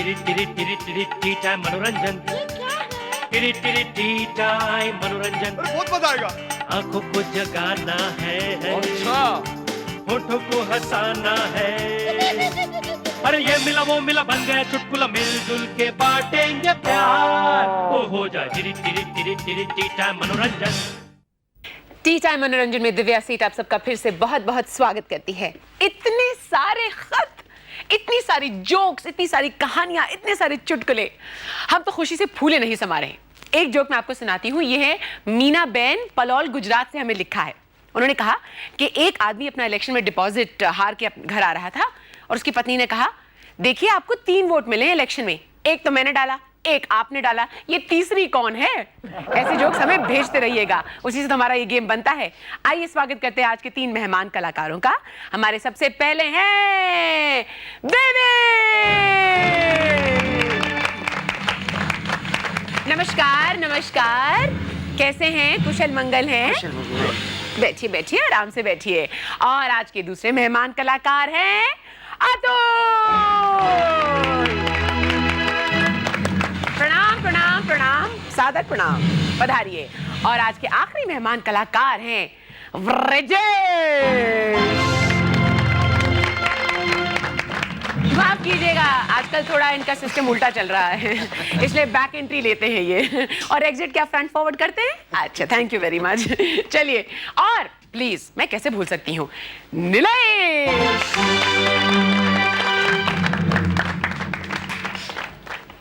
T time मनोरंजन, T time मनोरंजन। बहुत मजा आएगा। आंखों को जगाना है, अच्छा, होठों को हंसाना है। अरे ये मिला वो मिला बन गया चुटकुला, मिलजुल के बांटेंगे प्यार। वो हो जाए टी टाइम मनोरंजन। टी टाइम मनोरंजन में दिव्या सीट आप सबका फिर से बहुत बहुत स्वागत करती है। इतने सारे खत, इतनी सारी जोक्स, इतनी सारी कहानियां, इतने सारे चुटकुले, हम तो खुशी से फूले नहीं समा रहे। एक जोक मैं आपको सुनाती हूँ। ये है मीना बेन, पलौल, गुजरात से हमें लिखा है। उन्होंने कहा कि एक आदमी अपना इलेक्शन में डिपॉजिट हार के घर आ रहा था और उसकी पत्नी ने कहा, देखिए आपको 3 वोट मिले इलेक्शन में, एक तो मैंने डाला, एक आपने डाला, ये तीसरी कौन है? ऐसे जोक्स हमें भेजते रहिएगा, उसी से तो हमारा ये गेम बनता है। आइए स्वागत करते हैं आज के 3 मेहमान कलाकारों का। हमारे सबसे पहले हैं नमस्कार। नमस्कार, कैसे हैं? कुशल मंगल हैं? बैठिए बैठिए, आराम से बैठिए। और आज के दूसरे मेहमान कलाकार हैं अतुल। प्रणाम प्रणाम प्रणाम, सादर प्रणाम, पधारिए। और आज के आखिरी मेहमान कलाकार हैं व्रजेश। माफ कीजिएगा, आजकल थोड़ा इनका सिस्टम उल्टा चल रहा है, इसलिए बैक एंट्री लेते हैं ये, और एग्जिट क्या फ्रंट फॉरवर्ड करते हैं? अच्छा, थैंक यू वेरी मच। चलिए, और प्लीज, मैं कैसे भूल सकती हूँ, नीलेश।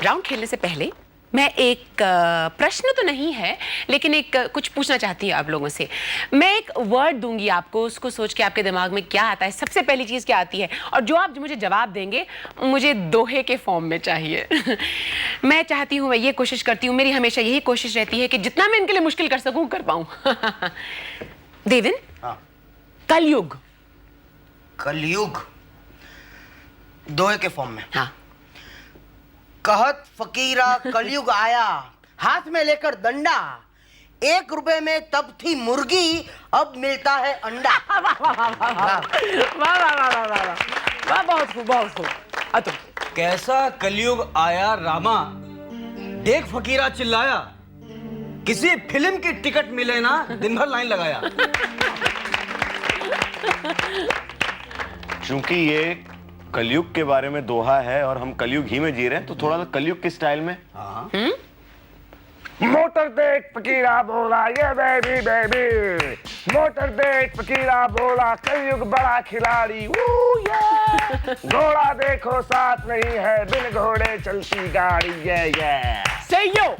राउंड खेलने से पहले मैं एक प्रश्न तो नहीं है, लेकिन एक कुछ पूछना चाहती हूँ आप लोगों से। मैं एक वर्ड दूंगी आपको, उसको सोच के आपके दिमाग में क्या आता है, सबसे पहली चीज़ क्या आती है, और जो आप मुझे जवाब देंगे मुझे दोहे के फॉर्म में चाहिए। मैं चाहती हूँ, मैं ये कोशिश करती हूँ, मेरी हमेशा यही कोशिश रहती है कि जितना मैं इनके लिए मुश्किल कर सकूँ कर पाऊँ। देविन। हाँ। कलयुग। कलयुग दोहे के फॉर्म में। हाँ। कहत फकीरा कलयुग आया, हाथ में लेकर डंडा, 1 रुपए में तब थी मुर्गी, अब मिलता है अंडा। वाह वाह वाह वाह वाह वाह वाह वाह वाह, बहुत खूब, बहुत खूब। अतुल। कैसा कलयुग आया रामा, देख फकीरा चिल्लाया, किसी फिल्म की टिकट मिले ना, दिन भर लाइन लगाया। चूंकि ये कलयुग के बारे में दोहा है और हम कलयुग ही में जी रहे हैं, तो थोड़ा सा कलयुग के स्टाइल में। मोटर देख फकीरा बोला, ये बेबी बेबी, मोटर देख फकीरा बोला, कलयुग बड़ा खिलाड़ी, घोड़ा देखो साथ नहीं है, बिन घोड़े चलती गाड़ी, ये सही। जो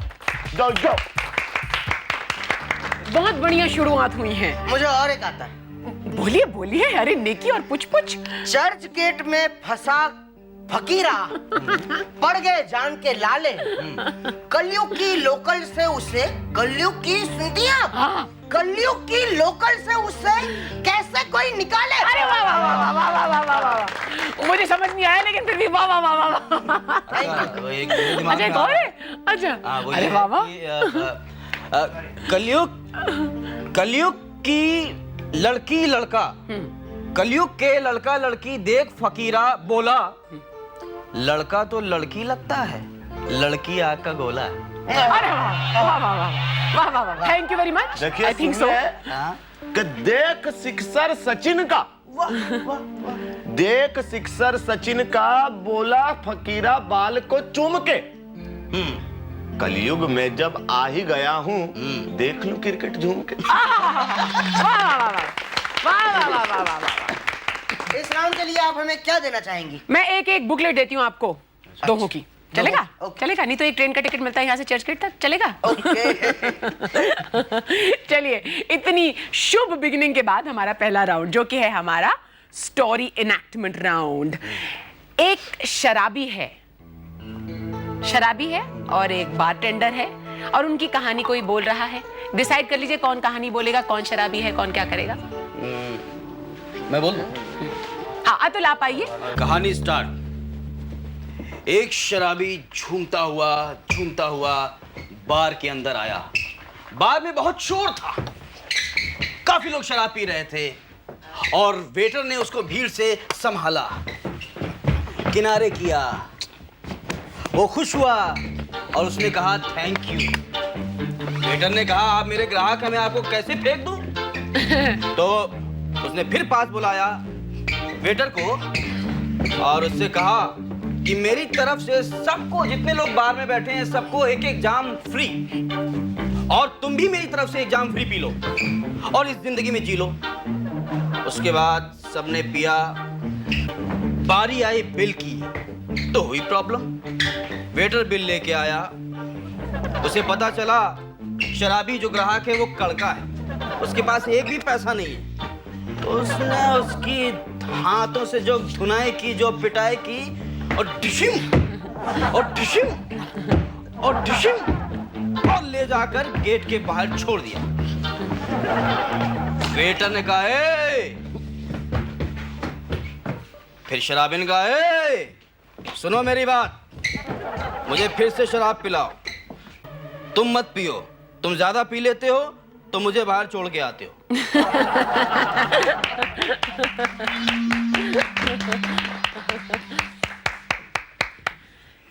बहुत बढ़िया शुरुआत हुई है। मुझे और एक आता है। बोलिए बोलिए, अरे नेकी और पुछ पुछ। चर्च गेट में फंसा फकीरा, पड़ गए जान के लाले, कलयुग की लोकल से उसे, कलयुग की सुनती हैं? हाँ। कलयुग की लोकल से उसे कैसे कोई निकाले? अरे वाह वाह वाह वाह वाह वाह वाह वाह, मुझे समझ नहीं आया, लेकिन फिर भी वाह वाह वाह वाह। अच्छा, कौन है? अच्छा, अरे वाह वाह। कलयुग की लड़की लड़का, कलयुग के लड़का लड़की देख फकीरा बोला, लड़का तो लड़की लगता है, लड़की आग का गोला। अरे वाह वाह वाह वाह वाह वाह, थैंक यू वेरी मच। देखिए, आई थिंक सो। कि देख सिक्सर सचिन का, देख सिक्सर सचिन का, बोला फकीरा बाल को चूम के, कलयुग में जब आ ही गया हूँ, देख लूं क्रिकेट झूम के। इस राउंड के लिए आप हमें क्या देना चाहेंगी? मैं एक बुकलेट देती हूँ आपको, दोहों की। चलेगा? चलेगा, नहीं तो एक ट्रेन का टिकट मिलता है यहाँ से चर्च गेट तक, चलेगा? चलिए, इतनी शुभ बिगिनिंग के बाद हमारा पहला राउंड, जो कि है हमारा स्टोरी इनैक्टमेंट राउंड। एक शराबी है और एक बारटेंडर है, और उनकी कहानी कोई बोल रहा है। डिसाइड कर लीजिए कौन कहानी बोलेगा, कौन शराबी है, कौन क्या करेगा। मैं बोल दूं? हाँ, अतुल आप आइए। कहानी स्टार्ट। एक शराबी झूमता हुआ बार के अंदर आया। बार में बहुत शोर था, काफी लोग शराब पी रहे थे, और वेटर ने उसको भीड़ से संभाला, किनारे किया, वो खुश हुआ और उसने कहा थैंक यू। वेटर ने कहा आप मेरे ग्राहक हैं, मैं आपको कैसे फेंक दूं? तो उसने फिर पास बुलाया वेटर को और उससे कहा कि मेरी तरफ से सबको, जितने लोग बार में बैठे हैं सबको एक एक जाम फ्री, और तुम भी मेरी तरफ से एक जाम फ्री पी लो और इस जिंदगी में जी लो। उसके बाद सबने पिया। बारी आई बिल की तो हुई प्रॉब्लम। वेटर बिल लेके आया, उसे पता चला शराबी जो ग्राहक है वो कड़का है, उसके पास एक भी पैसा नहीं है। तो उसने उसकी हाथों से जो धुनाई की, जो पिटाई की, और डिशिम और डिशिम और डिशिम और ले जाकर गेट के बाहर छोड़ दिया। वेटर ने कहा ए! फिर शराबी ने कहा ए! सुनो मेरी बात, मुझे फिर से शराब पिलाओ, तुम मत पियो, तुम ज्यादा पी लेते हो तो मुझे बाहर छोड़ के आते हो।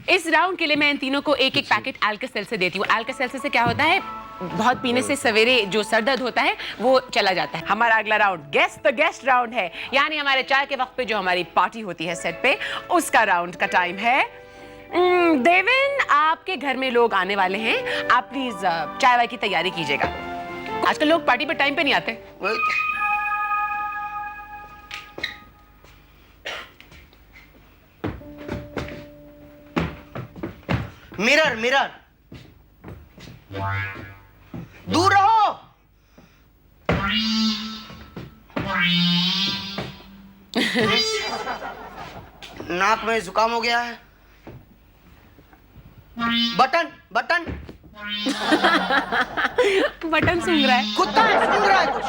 इस राउंड के लिए मैं इन तीनों को एक एक पैकेट अल्का-सेल्सर देती हूँ। अल्का-सेल्सर से क्या होता है, बहुत पीने से सवेरे जो सर दर्द होता है वो चला जाता है। हमारा अगला round guest the guest round है, यानी हमारे चाय के वक्त पे जो हमारी पार्टी होती है सेट पे, उसका राउंड का टाइम है। देवेन, आपके घर में लोग आने वाले हैं, आप प्लीज चाय वाय की तैयारी कीजिएगा। आजकल लोग पार्टी पे टाइम पे नहीं आते। मिरर मिरर, दूर रहो। नाक में जुकाम हो गया है। बटन बटन बटन सूंघ रहा है। कुत्ता सूंघ रहा है कुछ।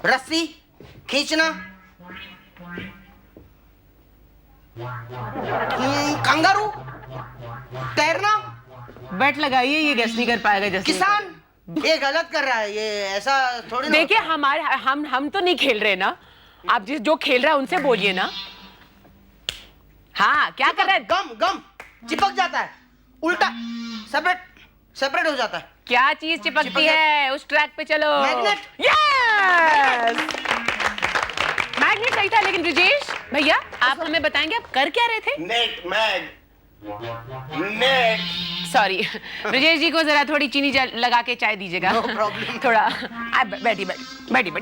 रस्सी खींचना। कंगारू तैरना। बेट लगाइए, ये गेस नहीं कर पाएगा। जैसे किसान ये गलत कर रहा है, ये ऐसा थोड़ी ना। देखिए हमारे हम तो नहीं खेल रहे ना, आप जिस जो खेल रहा है उनसे बोलिए ना। हाँ, क्या कर रहा है? गम गम चिपक जाता है, उल्टा सेपरेट सेपरेट हो जाता है। क्या चीज चिपकती है? उस ट्रैक पे चलो। मैग्नेट। यस, मैग्नेट सही था, लेकिन ब्रिजेश भैया आप हमें बताएंगे आप कर क्या रहे थे? Net magnet. Sorry Brijesh ji को जरा थोड़ी चीनी लगा के चाय दीजिएगा। No problem. थोड़ा बैठी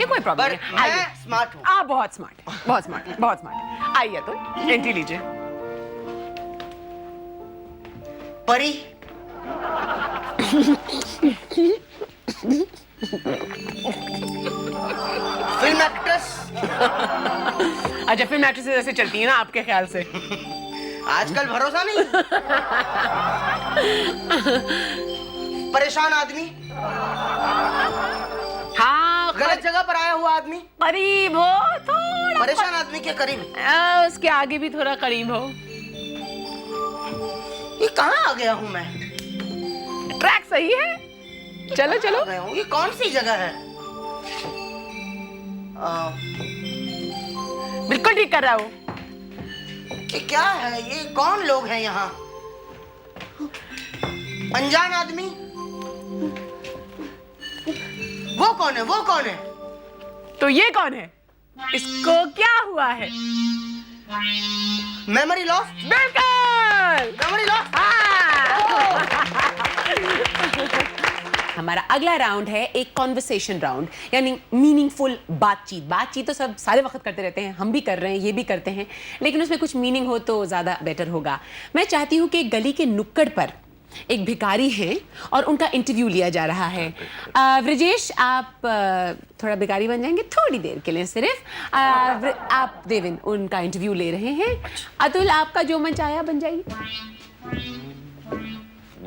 कोई प्रॉब्लम नहीं। मैं स्मार्ट हूँ। आप बहुत स्मार्ट है, बहुत स्मार्ट, बहुत स्मार्ट। आइए तो एंट्री लीजिए। परी फिल्म एक्ट्रेस। अच्छा, फिल्म एक्ट्रेस ऐसे चलती है ना आपके ख्याल से? आजकल भरोसा नहीं। परेशान आदमी। हाँ, गलत जगह पर आया हुआ आदमी। करीब हो थोड़ा। परेशान आदमी के करीब। उसके आगे भी थोड़ा करीब हो। ये कहाँ आ गया हूँ मैं? ट्रैक सही है, चलो चलो। ये कौन सी जगह है? बिल्कुल ठीक कर रहा हूँ। ये क्या है? ये कौन लोग हैं यहाँ? अनजान आदमी। वो कौन है? वो कौन है? तो ये कौन है? इसको क्या हुआ है? Memory loss. बिल्कुल मेमोरी लॉस। हमारा अगला राउंड है एक कॉन्वर्सेशन राउंड, यानी मीनिंगफुल बातचीत। बातचीत तो सब सारे वक्त करते रहते हैं, हम भी कर रहे हैं, ये भी करते हैं, लेकिन उसमें कुछ मीनिंग हो तो ज़्यादा बेटर होगा। मैं चाहती हूँ कि गली के नुक्कड़ पर एक भिखारी है और उनका इंटरव्यू लिया जा रहा है। ब्रिजेश, आप थोड़ा भिखारी बन जाएंगे थोड़ी देर के लिए सिर्फ। आप देवेन उनका इंटरव्यू ले रहे हैं। अतुल, आपका जो मन चाहे बन जाइए।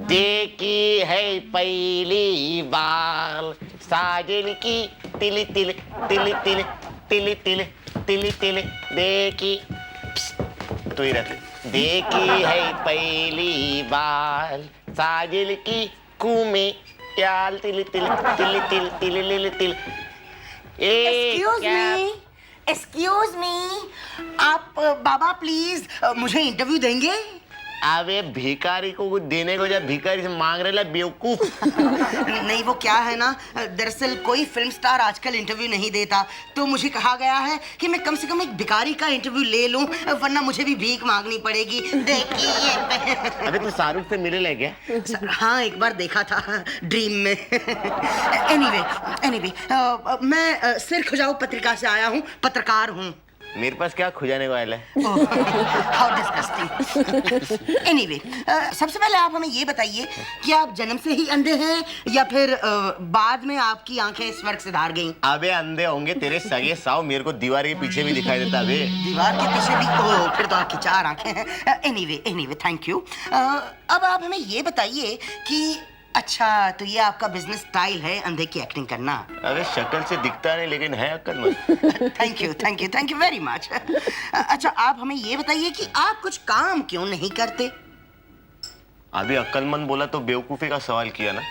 देखी है पहली बार साजन की तिल तिल तिल तिल तिल तिल तिल तिल देखी तो ही रहती। देखी है पहली बार साजन की कुमे याल तिल तिल तिल तिल तिल तिल तिल। एक्सक्यूज मी, आप बाबा प्लीज मुझे इंटरव्यू देंगे? अबे भिखारी को कुछ देने को जा भिखारी से मांग रहे बेवकूफ। नहीं, वो क्या है ना, दरअसल कोई फिल्म स्टार आजकल इंटरव्यू नहीं देता, तो मुझे कहा गया है कि मैं कम से कम एक भिखारी का इंटरव्यू ले लूं, वरना मुझे भी भीख मांगनी पड़ेगी। देखिए। अबे तू शाहरुख से मिले ले क्या? हाँ, एक बार देखा था ड्रीम में। एनीवे, मैं सिर खुजाऊ पत्रिका से आया हूँ, पत्रकार हूँ। मेरे पास क्या खुजाने को आया है? How disgusting. एनीवे, सबसे पहले आप हमें ये बताइए कि आप जन्म से ही अंधे हैं या फिर बाद में आपकी आंखें स्वर्ग से धार गईं? अबे अंधे होंगे तेरे सगे साव, मेरे को दीवार के पीछे भी दिखाई देता बे। दीवार के पीछे भी? ओह, फिर तो आपकी 4 आंखें हैं। Anyway, thank you. अब आप हमें ये बताइए कि अच्छा, तो ये आपका बिजनेस स्टाइल है अंधे की एक्टिंग करना? अबे शक्ल से दिखता नहीं लेकिन है अक्लमंद। Thank you very much. अच्छा, आप हमें ये बताइए कि आप कुछ काम क्यों नहीं करते? अभी अक्लमंद बोला तो बेवकूफी का सवाल किया ना।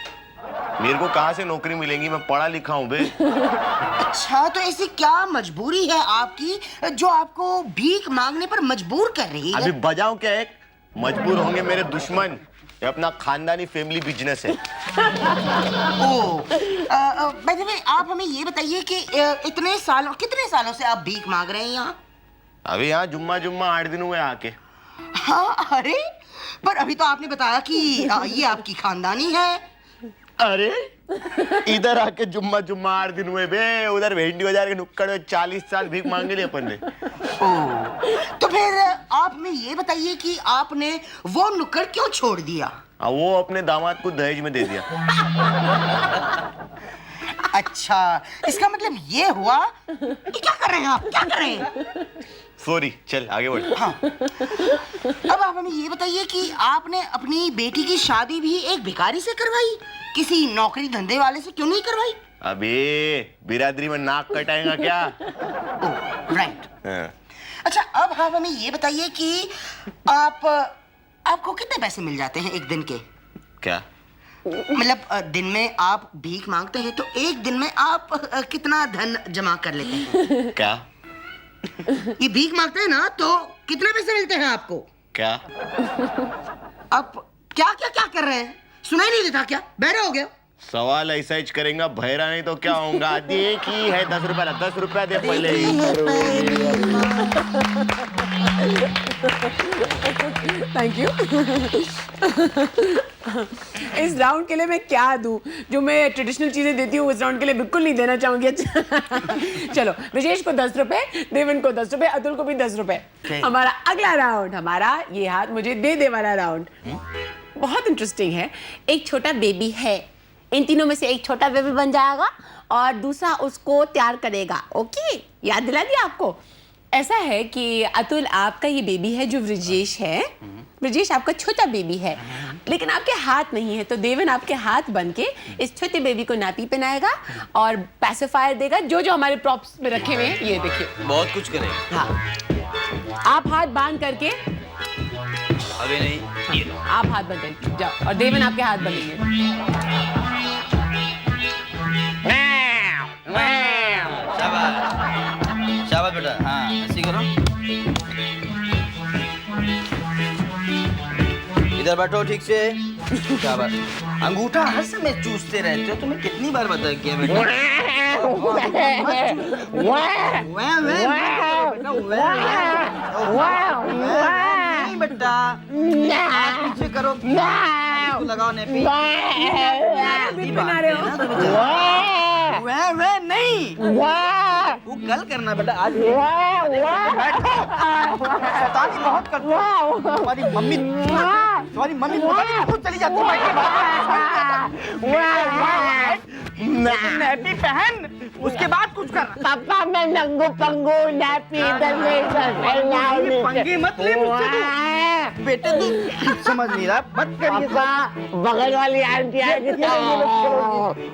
मेरे को कहाँ से नौकरी मिलेगी, मैं पढ़ा लिखा हूँ बे। अच्छा, तो ऐसी क्या मजबूरी है आपकी जो आपको भीख मांगने पर मजबूर कर रही है? अभी बजाऊं क्या? एक मजबूर होंगे मेरे दुश्मन, ये अपना खानदानी फैमिली बिजनेस है। बाय द वे, आप हमें ये बताइए कि कितने सालों से आप भीख मांग रहे हैं यहाँ? अभी यहाँ जुम्मा 8 दिन हुए आके। हाँ, अरे पर अभी तो आपने बताया कि ये आपकी खानदानी है। अरे इधर आके जुम्मा 8 दिन हुए बे, उधर भेंडी बाजार के नुक्कड़ में 40 साल भीख मांगे लिए अपन ने। तो फिर आप हमें ये बताइए कि आपने वो नुक्कड़ क्यों छोड़ दिया? वो अपने दामाद को दहेज में दे दिया। अच्छा, इसका मतलब ये हुआ कि क्या कर रहे हैं आप? क्या कर रहे हैं? सॉरी, चल आगे बढ़। हाँ। अब आप हमें ये बताइए कि आपने अपनी बेटी की शादी भी एक भिखारी से करवाई, किसी नौकरी धंधे वाले से क्यों नहीं करवाई? अबे बिरादरी में नाक कटाएगा क्या? राइट। हाँ। अच्छा, अब आप हमें ये बताइए कि आपको कितने पैसे मिल जाते हैं एक दिन के? क्या मतलब दिन में आप भीख मांगते हैं तो एक दिन में आप कितना धन जमा कर लेते हैं? क्या ये भीख मांगते हैं ना, तो कितने पैसे मिलते हैं आपको? क्या आप क्या कर रहे हैं? सुनाई नहीं देता क्या? बहरे हो गया? सवाल ऐसा ही करेंगे, भैरा नहीं तो क्या होगा? देखी है 10 रुपया, 10 रुपया दे पहले ही। Thank you. इस राउंड के लिए मैं क्या दूं? जो मैं ट्रेडिशनल चीजें देती हूँ इस राउंड के लिए बिल्कुल नहीं देना चाहूंगी। अच्छा चलो, विशेष को 10 रुपए, देवन को 10 रुपए, अतुल को भी 10 रुपए। हमारा अगला राउंड, हमारा ये हाथ मुझे दे वाला राउंड बहुत इंटरेस्टिंग है। एक छोटा बेबी है, इन तीनों में से एक छोटा बेबी बन जाएगा और दूसरा उसको तैयार करेगा। ओके, याद दिला दिया आपको। ऐसा है कि अतुल आपका ये बेबी है जो ब्रिजेश है। ब्रिजेश आपका छोटा बेबी है, लेकिन आपके हाथ नहीं है, तो देवन आपके हाथ बन के इस छोटे बेबी को नापी पहनाएगा और पैसिफायर देगा, जो हमारे प्रॉप्स में रखे हुए हैं। ये देखिए, बहुत कुछ करे। हाँ, आप हाथ बांध करके, अभी नहीं, ये आप हाथ बांध करके जाओ और देवन आपके हाथ बनेंगे। शाबाश बेटा, हाँ ऐसे करो। इधर बैठो ठीक से। शाबाश। अंगूठा हर समय चूसते रहते हो, तुम्हें कितनी बार बता किया बेटा? नहीं बेटा, पीछे करो, लगाओ नेपी। बना रहे हो? वे नहीं, वो कल करना बेटा, आज शैतानी बहुत करते हो। तुम्हारी मम्मी खुद चली जाती नैपी पहन, उसके बाद कुछ कर। पापा मैं नंगू पंगू नैपी पंगे मत ले मुझसे। बेटे तू समझ नहीं रहा, मत करिए। बगल वाली आंटी आएगी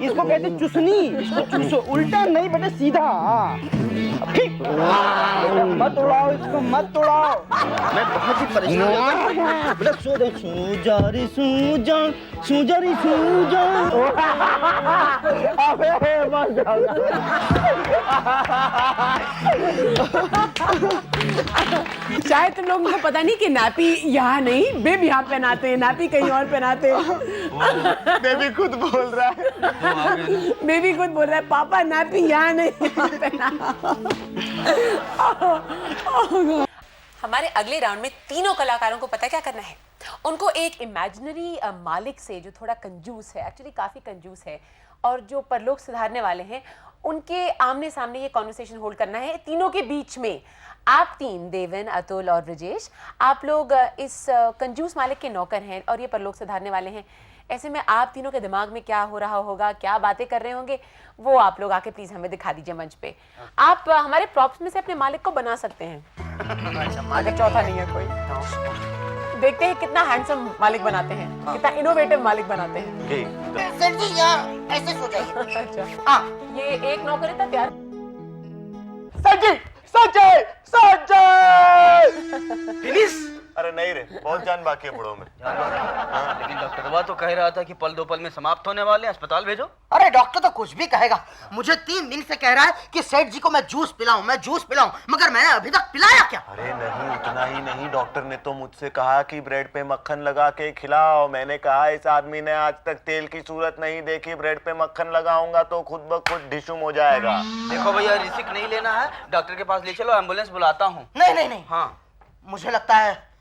इसको कहते चुसनी, इसको चूसो। उल्टा नहीं बेटा, सीधा। ठीक, मत उड़ाओ इसको, मत उड़ाओ। मैं बहुत ही परेशान हूँ बेटा। सो जा रे, सो जा रे। शायद तुम लोगों को पता नहीं कि नापी यहाँ नहीं, बिब यहाँ पहनाते हैं, नापी कहीं और पहनाते हैं। बेबी खुद बोल रहा है। बेबी खुद बोल रहा है पापा नापी यहाँ नहीं, यहाँ पहना। हमारे अगले राउंड में तीनों कलाकारों को पता क्या करना है? उनको एक इमेजिनरी मालिक से जो थोड़ा कंजूस है, एक्चुअली काफी कंजूस है, और जो परलोक सुधारने वाले हैं, उनके आमने सामने ये कॉन्वर्सेशन होल्ड करना है तीनों के बीच में। आप तीन, देवन, अतुल और ब्रजेश, आप लोग इस कंजूस मालिक के नौकर हैं और ये परलोक सुधारने वाले हैं। ऐसे में आप तीनों के दिमाग में क्या हो रहा होगा, क्या बातें कर रहे होंगे, वो आप लोग आके प्लीज हमें दिखा दीजिए मंच पे। आप हमारे प्रॉप्स में से अपने मालिक को बना सकते हैं, अगर चौथा नहीं है कोई। देखते हैं कितना हैंडसम मालिक बनाते हैं, कितना इनोवेटिव मालिक बनाते हैं। सेठ जी यहाँ ऐसे सो जाइए। अच्छा, हाँ, ये एक नौकर है तैयार। संजय संजय संजय। फिनिश। अरे नहीं रे, बहुत जान बाकी है बुढ़ो में। लेकिन डॉक्टर तो कह रहा था कि पल दो पल में समाप्त होने वाले, अस्पताल भेजो। अरे डॉक्टर तो कुछ भी कहेगा। मुझे 3 दिन से कह रहा है कि सेठ जी को मैं जूस पिलाऊं, मगर मैंने अभी तक पिलाया क्या? अरे नहीं, उतना ही नहीं, डॉक्टर ने तो मुझसे कहा कि ब्रेड पे मक्खन लगा के खिलाओ। मैंने कहा इस आदमी ने आज तक तेल की सूरत नहीं देखी, ब्रेड पे मक्खन लगाऊंगा तो खुद ब खुद ढिशुम हो जाएगा। देखो भैया, रिस्क नहीं लेना है, डॉक्टर के पास ले चलो, एम्बुलेंस बुलाता हूँ। नहीं, हाँ, मुझे लगता है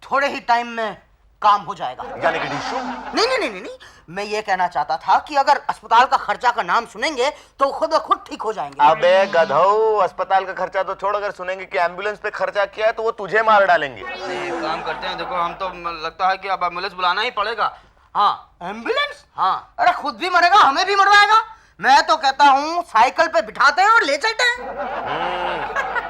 थोड़े ही टाइम में काम हो जाएगा। यानी कि ढिशुम? नहीं, मैं ये कहना चाहता था कि अगर अस्पताल का खर्चा का नाम सुनेंगे तो खुद ब खुद ठीक हो जाएंगे। अबे गधो, अस्पताल का खर्चा तो छोड़, अगर सुनेंगे कि एम्बुलेंस पे खर्चा किया है तो वो तुझे मार डालेंगे। एक काम करते हैं, देखो हम तो लगता है कि अब एम्बुलेंस बुलाना ही पड़ेगा। हाँ, एम्बुलेंस? हाँ। अरे खुद भी मरेगा, हमें भी मरवाएगा। मैं तो कहता हूँ साइकिल पे बिठाते हैं और ले चलते हैं।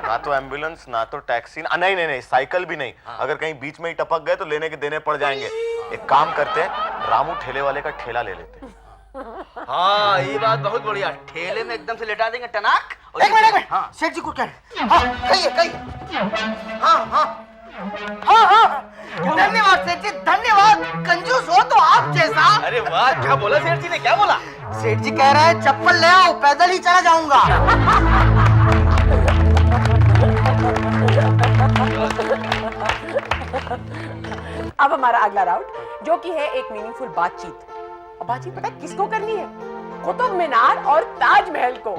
ना तो एम्बुलेंस ना तो टैक्सी, नहीं, साइकिल भी नहीं। अगर कहीं बीच में ही टपक गए तो लेने के देने पड़ जाएंगे। एक काम करते हैं, रामू ठेले वाले का ठेला ले लेते हैं। हाँ, ये बात बहुत बढ़िया, ठेले में एकदम से लेटा देंगे टनाक। एक मिनट, हाँ, सेठ जी को क्या है? हाँ, कहिए। हाँ, धन्यवाद सेठ जी, धन्यवाद। कंजूस हो तो आप जैसा। अरे वाह, क्या बोला सेठ जी ने, क्या बोला? सेठ जी कह रहे हैं चप्पल ले आओ, पैदल ही चला जाऊंगा। अब हमारा अगला राउंड, जो कि है एक मीनिंगफुल बातचीत। और बातचीत पता है किसको करनी है? कुतुब मीनार और ताजमहल को।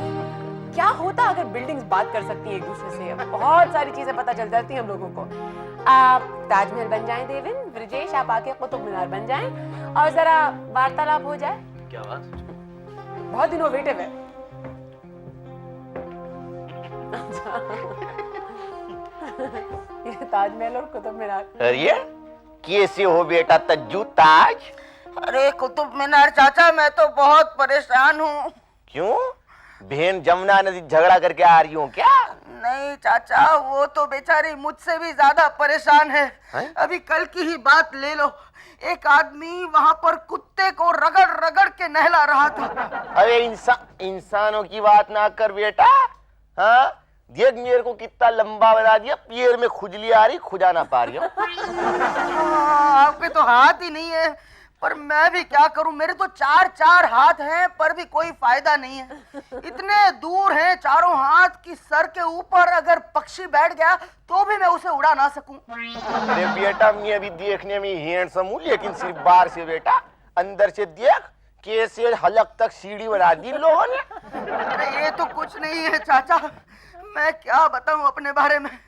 क्या होता अगर बिल्डिंग्स बात कर सकती हैं एक दूसरे से? बहुत सारी चीजें पता चल जाती हैं हम लोगों को। आप ताजमहल बन जाएं देविन, ब्रजेश आप आके कुतुब मीनार बन जाएं और जरा वार्तालाप हो जाए। क्या बात? बहुत इनोवेटिव है। ये ताजमहल और कुतुब मीनार। अरे कैसे हो बेटा तज्जू ताज? अरे कुतुब मीनार चाचा, मैं तो बहुत परेशान हूँ। क्यों? बहन जमुना नदी झगड़ा करके आ रही हूँ क्या? नहीं चाचा, वो तो बेचारी मुझसे भी ज्यादा परेशान है। अभी कल की ही बात ले लो, एक आदमी वहाँ पर कुत्ते को रगड़ रगड़ के नहला रहा था। अरे इंसानों की बात ना कर बेटा। हाँ, देख मेरे को कितना लंबा बना दिया, पैर में खुजली आ रही, खुजा ना पा रही हूँ। आपके तो हाथ ही नहीं है, पर मैं भी क्या करूं, मेरे तो 4 हाथ हैं पर भी कोई फायदा नहीं है। इतने दूर हैं चारों हाथ कि सर के ऊपर अगर पक्षी बैठ गया तो भी मैं उसे उड़ा ना सकूं। अरे बेटा, मैं अभी देखने में हैंडसम हूं, लेकिन सिर्फ बाहर से बेटा, अंदर से देख कैसे हलक तक सीढ़ी बना दी लोगों ने। अरे ये तो कुछ नहीं है चाचा, मैं क्या बताऊं अपने बारे में।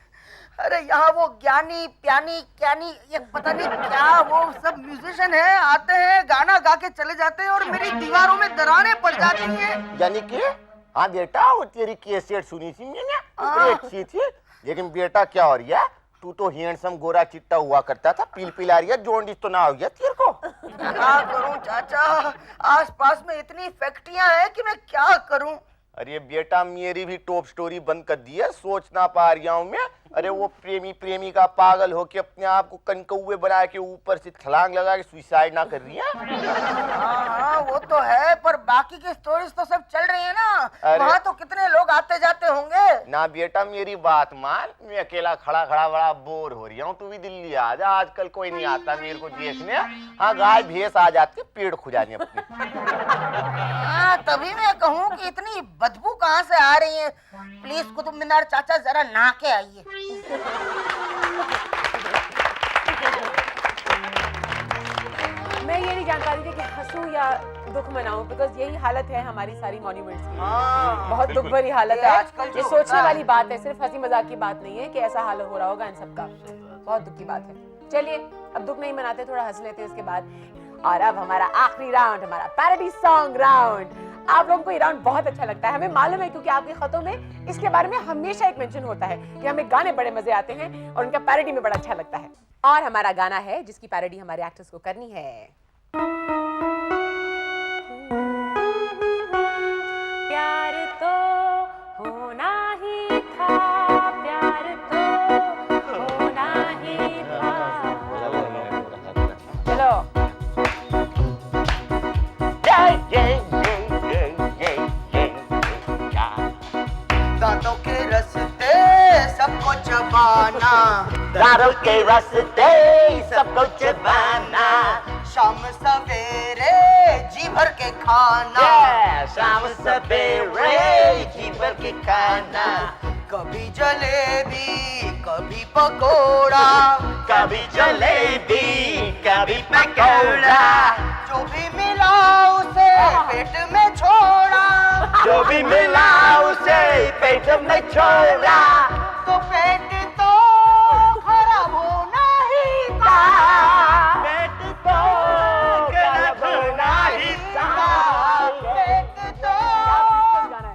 अरे यहाँ वो ज्ञानी प्यानी क्यानी, ये पता नहीं क्या, वो सब म्यूजिशियन है, आते हैं गाना गा के चले जाते हैं और मेरी दीवारों में दरारें पड़ जाती हैं। यानी कि हाँ बेटा, वो तेरी कैसेट सुनी थी मैंने, अच्छी थी, लेकिन बेटा क्या हो रही है, तू तो हैंडसम गोरा चिट्टा हुआ करता था, पिल आ रही है, जोंडिस तो ना हो गया तेरे को? क्या करूं चाचा, आसपास में इतनी फैक्ट्रियां हैं कि मैं क्या करूं। अरे बेटा, मेरी भी टॉप स्टोरी बंद कर दी है, सोच ना पा रहा हूँ मैं। अरे वो प्रेमिका पागल होके अपने आप को कनकौए बना के ऊपर से छलांग लगा के सुसाइड ना कर रही है। हाँ, वो तो है, पर बाकी की स्टोरीज तो सब चल रही है ना, वहाँ तो कितने लोग आते जाते होंगे। ना बेटा, मेरी बात मान, मैं अकेला खड़ा बड़ा बोर हो रही हूँ, तू भी दिल्ली आ जा, आजकल कोई नहीं आता मेरे को देखने। हाँ, गाय भैंस आ जाती, पेड़ खुजाने अपने। हाँ, तभी मैं कहूँ कि इतनी बदबू कहाँ से आ रही है। प्लीज कुतुब मीनार चाचा जरा नहा के आइए। मैं ये नहीं जान पा रही थी कि हंसूं या दुख मनाऊं, बिकॉज यही हालत है हमारी सारी मॉन्यूमेंट्स की। बहुत दुख भरी हालत ये है। आजकल जो ये होता सोचने है। वाली बात है, सिर्फ हंसी मजाक की बात नहीं है कि ऐसा हाल हो रहा होगा इन सबका। बहुत दुख की बात है। चलिए अब दुख नहीं मनाते, थोड़ा हंस लेते हैं इसके बाद। और अब हमारा आखिरी राउंड, हमारा पैरोडी सॉन्ग राउंड। आप लोगों को ये राउंड बहुत अच्छा लगता है, हमें मालूम है, क्योंकि आपके खतों में इसके बारे में हमेशा एक मेंशन होता है कि हमें गाने बड़े मजे आते हैं और उनका पैरोडी में बड़ा अच्छा लगता है। और हमारा गाना है जिसकी पैरोडी हमारे एक्टर्स को करनी है। प्यार तो होना ही था, प्यार तो होना ही था। चलो दांतों के रस्ते सबको चबाना, दारों के रास्ते सबको चबाना, शाम सवेरे जी भर के खाना, शाम सवेरे जी भर के खाना, कभी जलेबी कभी पकोड़ा, कभी जलेबी कभी पकौड़ा, जो भी मिला उसे पेट में छोड़ा, जो भी मिला उसे पेट में छोड़ा, तो पेट तो खराब होना ही था, पेट तो खराब होना ही था, पेट तो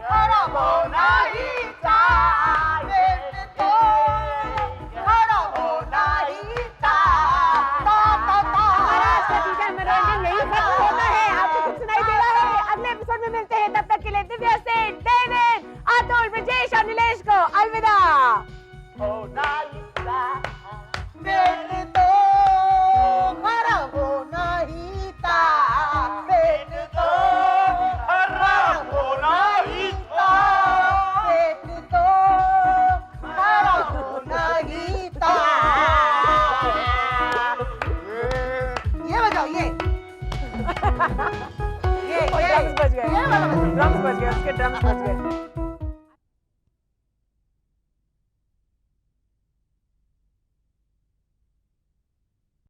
खराब होना ही था, पेट तो खराब होना ही था। हमारा आज का टीचर मनोरंजन यही खत्म होता है। आपको कुछ सुनाई दे रहा है? अगले एपिसोड में मिलते हैं, तब तक के लिए दिव्या से डेविड, अतुल, ब्रजेश और नीलेश को अलविदा। होना ही था। पेट तो खराब होना ही था, पेट तो खराब होना ही था, पेट तो खराब होना ही था। ये बजाओ, ये ड्रम्स बज गए, ड्रम्स बज गए, उसके ड्रम्स बज गए।